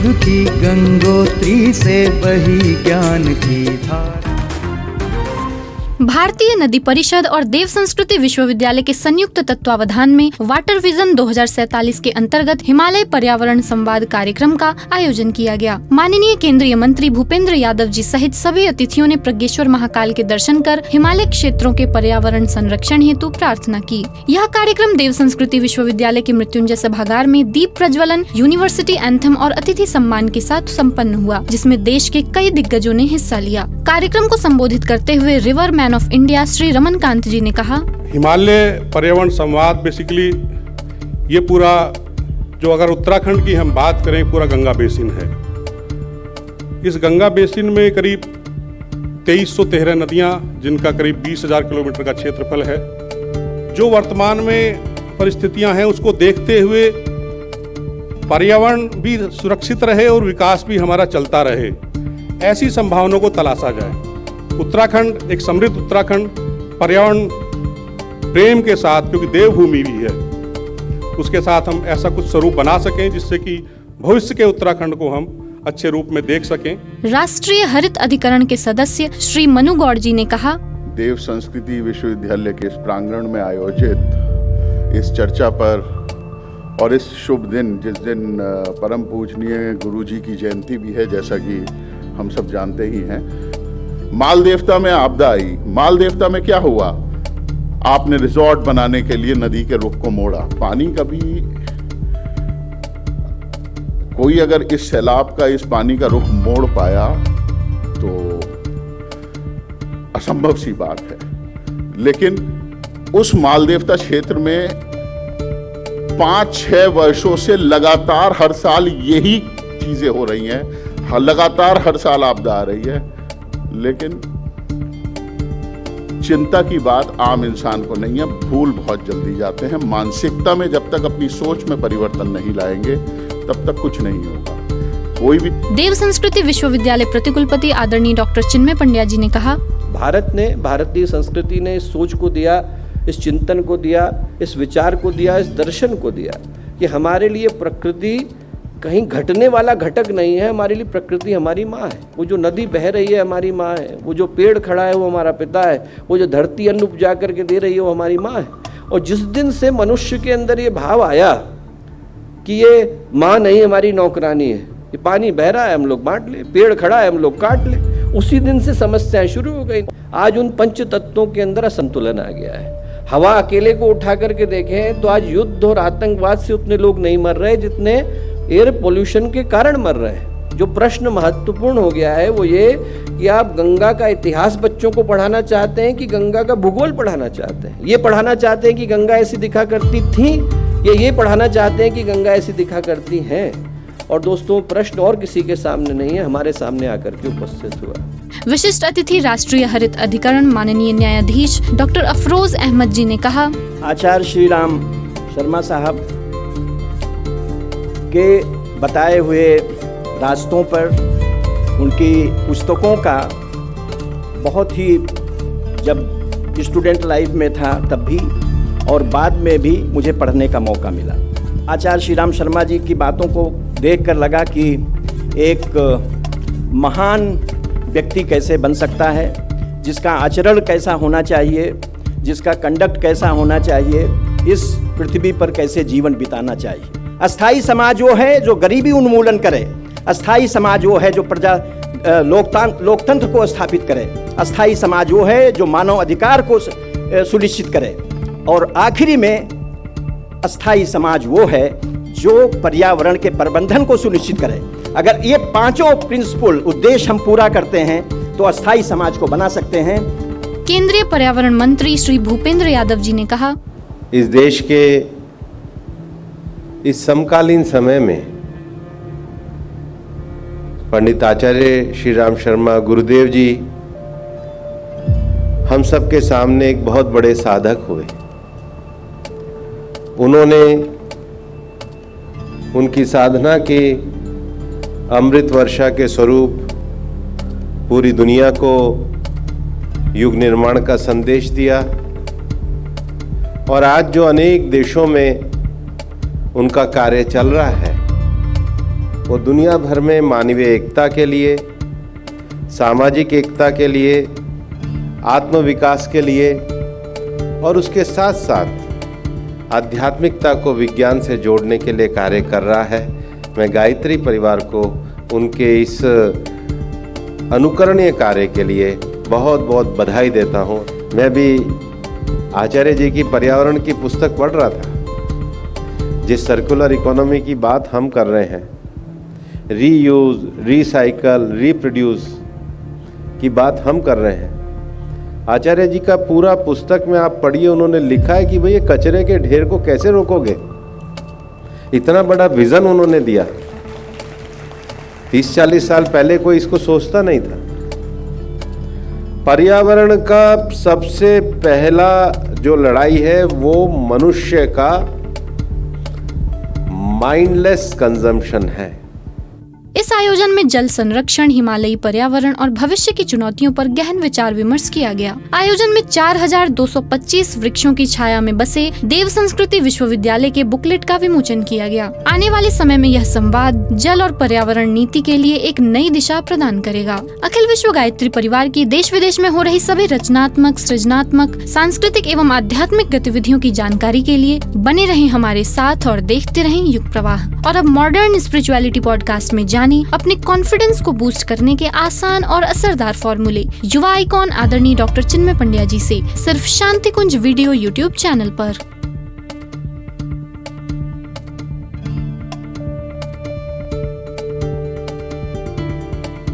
युग की गंगोत्री से बही ज्ञान की धारा। भारतीय नदी परिषद और देव संस्कृति विश्वविद्यालय के संयुक्त तत्वावधान में वाटर विजन 2047 के अंतर्गत हिमालय पर्यावरण संवाद कार्यक्रम का आयोजन किया गया। माननीय केंद्रीय मंत्री भूपेंद्र यादव जी सहित सभी अतिथियों ने प्रज्ञेश्वर महाकाल के दर्शन कर हिमालय क्षेत्रों के पर्यावरण संरक्षण हेतु प्रार्थना की। यह कार्यक्रम देव संस्कृति विश्वविद्यालय के मृत्युंजय सभागार में दीप प्रज्वलन, यूनिवर्सिटी एंथम और अतिथि सम्मान के साथ संपन्न हुआ, जिसमें देश के कई दिग्गजों ने हिस्सा लिया। कार्यक्रम को संबोधित करते हुए river man of India Shri Ramankant ji ने कहा, हिमालय पर्यावरण संवाद बेसिकली ये पूरा जो अगर उत्तराखंड की हम बात करें, पूरा गंगा बेसिन है। इस गंगा बेसिन में करीब 2313 नदियां, जिनका करीब 20,000 किलोमीटर का क्षेत्रफल है। जो वर्तमान में परिस्थितियां हैं उसको देखते हुए पर्यावरण भी सुरक्षित रहे और विकास भी हमारा चलता रहे, ऐसी संभावनाओं को तलाशा जाए। उत्तराखंड एक समृद्ध उत्तराखंड पर्यावरण प्रेम के साथ, क्योंकि देवभूमि भी है, उसके साथ हम ऐसा कुछ स्वरूप बना सकें जिससे कि भविष्य के उत्तराखंड को हम अच्छे रूप में देख सकें। राष्ट्रीय हरित अधिकरण के सदस्य श्री मनु गौड़ जी ने कहा, देव संस्कृति विश्वविद्यालय के इस प्रांगण में आयोजित इस चर्चा पर और इस शुभ दिन, जिस दिन परम पूजनीय गुरु जी की जयंती भी है, जैसा कि हम सब जानते ही हैं, माल देवता में आपदा आई। माल देवता में क्या हुआ? आपने रिजॉर्ट बनाने के लिए नदी के रुख को मोड़ा। पानी कभी कोई अगर इस सैलाब का, इस पानी का रुख मोड़ पाया तो असंभव सी बात है। लेकिन उस माल देवता क्षेत्र में 5-6 वर्षों से लगातार हर साल यही चीजें हो रही हैं। लगातार हर साल आपदा आ रही है, लेकिन चिंता की बात आम इंसान को नहीं है। भूल बहुत जल्दी जाते हैं। मानसिकता में जब तक अपनी सोच में परिवर्तन नहीं लाएंगे तब तक कुछ नहीं होगा। कोई भी देव संस्कृति विश्वविद्यालय प्रतिकुलपति आदरणीय डॉक्टर चिन्मय पंड्या जी ने कहा, भारत ने, भारतीय संस्कृति ने इस सोच को दिया, इस चिंतन को दिया, इस विचार को दिया, इस दर्शन को दिया कि हमारे लिए प्रकृति कहीं घटने वाला घटक नहीं है। हमारे लिए प्रकृति हमारी माँ है। वो जो नदी बह रही है हमारी माँ है, वो जो पेड़ खड़ा है वो हमारा पिता है, वो जो धरती अन्न उपजा करके दे रही है वो हमारी माँ है। और जिस दिन से मनुष्य के अंदर ये भाव आया कि ये माँ नहीं हमारी नौकरानी है, ये पानी बह रहा है हम लोग बांट ले, पेड़ खड़ा है हम लोग काट ले, उसी दिन से समस्याएं शुरू हो गई। आज उन पंच तत्वों के अंदर असंतुलन आ गया है। हवा अकेले को उठा करके देखें तो आज युद्ध और आतंकवाद से उतने लोग नहीं मर रहे जितने एयर पोल्यूशन के कारण मर रहे हैं। जो प्रश्न महत्वपूर्ण हो गया है वो ये कि आप गंगा का इतिहास बच्चों को पढ़ाना चाहते हैं कि गंगा का भूगोल पढ़ाना चाहते हैं। ये पढ़ाना चाहते हैं कि गंगा ऐसी दिखा करती थी, या ये पढ़ाना चाहते हैं कि गंगा ऐसी दिखा करती हैं। और दोस्तों, प्रश्न और किसी के सामने नहीं है, हमारे सामने आकर के उपस्थित हुआ। विशिष्ट अतिथि राष्ट्रीय हरित अधिकरण माननीय न्यायाधीश डॉक्टर अफरोज अहमद जी ने कहा, आचार्य श्री राम शर्मा साहब के बताए हुए रास्तों पर, उनकी पुस्तकों का बहुत ही, जब स्टूडेंट लाइफ में था तब भी और बाद में भी मुझे पढ़ने का मौका मिला। आचार्य श्री राम शर्मा जी की बातों को देखकर लगा कि एक महान व्यक्ति कैसे बन सकता है, जिसका आचरण कैसा होना चाहिए, जिसका कंडक्ट कैसा होना चाहिए, इस पृथ्वी पर कैसे जीवन बिताना चाहिए। अस्थाई समाज वो है जो गरीबी उन्मूलन करे, अस्थाई समाज वो है जो प्रजा लोकतंत्र को स्थापित करे, अस्थाई समाज वो है जो मानव अधिकार को सुनिश्चित करे, और आखिरी में अस्थाई समाज वो है जो पर्यावरण के प्रबंधन को सुनिश्चित करे। अगर ये पांचों प्रिंसिपल उद्देश्य हम पूरा करते हैं तो अस्थाई समाज को बना सकते हैं। केंद्रीय पर्यावरण मंत्री श्री भूपेंद्र यादव जी ने कहा, इस देश के इस समकालीन समय में पंडित आचार्य श्री राम शर्मा गुरुदेव जी हम सबके सामने एक बहुत बड़े साधक हुए। उन्होंने उनकी साधना के अमृत वर्षा के स्वरूप पूरी दुनिया को युग निर्माण का संदेश दिया, और आज जो अनेक देशों में उनका कार्य चल रहा है वो दुनिया भर में मानवीय एकता के लिए, सामाजिक एकता के लिए, आत्म विकास के लिए और उसके साथ साथ आध्यात्मिकता को विज्ञान से जोड़ने के लिए कार्य कर रहा है। मैं गायत्री परिवार को उनके इस अनुकरणीय कार्य के लिए बहुत बहुत बधाई देता हूँ। मैं भी आचार्य जी की पर्यावरण की पुस्तक पढ़ रहा था। जिस सर्कुलर इकोनॉमी की बात हम कर रहे हैं, रीयूज, रिसाइकल, रिप्रोड्यूस की बात हम कर रहे हैं, आचार्य जी का पूरा पुस्तक में आप पढ़िए, उन्होंने लिखा है कि भाई ये कचरे के ढेर को कैसे रोकोगे। इतना बड़ा विजन उन्होंने दिया। 30-40 साल पहले कोई इसको सोचता नहीं था। पर्यावरण का सबसे पहला जो लड़ाई है वो मनुष्य का माइंडलेस कंजम्पशन है। इस आयोजन में जल संरक्षण, हिमालयी पर्यावरण और भविष्य की चुनौतियों पर गहन विचार विमर्श किया गया। आयोजन में 4225 वृक्षों की छाया में बसे देव संस्कृति विश्वविद्यालय के बुकलेट का विमोचन किया गया। आने वाले समय में यह संवाद जल और पर्यावरण नीति के लिए एक नई दिशा प्रदान करेगा। अखिल विश्व गायत्री परिवार की देश विदेश में हो रही सभी रचनात्मक, सृजनात्मक, सांस्कृतिक एवं आध्यात्मिक गतिविधियों की जानकारी के लिए बने रहें हमारे साथ और देखते रहें युग प्रवाह। और अब मॉडर्न स्पिरिचुअलिटी पॉडकास्ट में जानिए अपने कॉन्फिडेंस को बूस्ट करने के आसान और असरदार फॉर्मूले युवा आइकॉन आदरणीय डॉक्टर चिन्मय पंड्या जी से, सिर्फ शांति कुंज वीडियो यूट्यूब चैनल पर।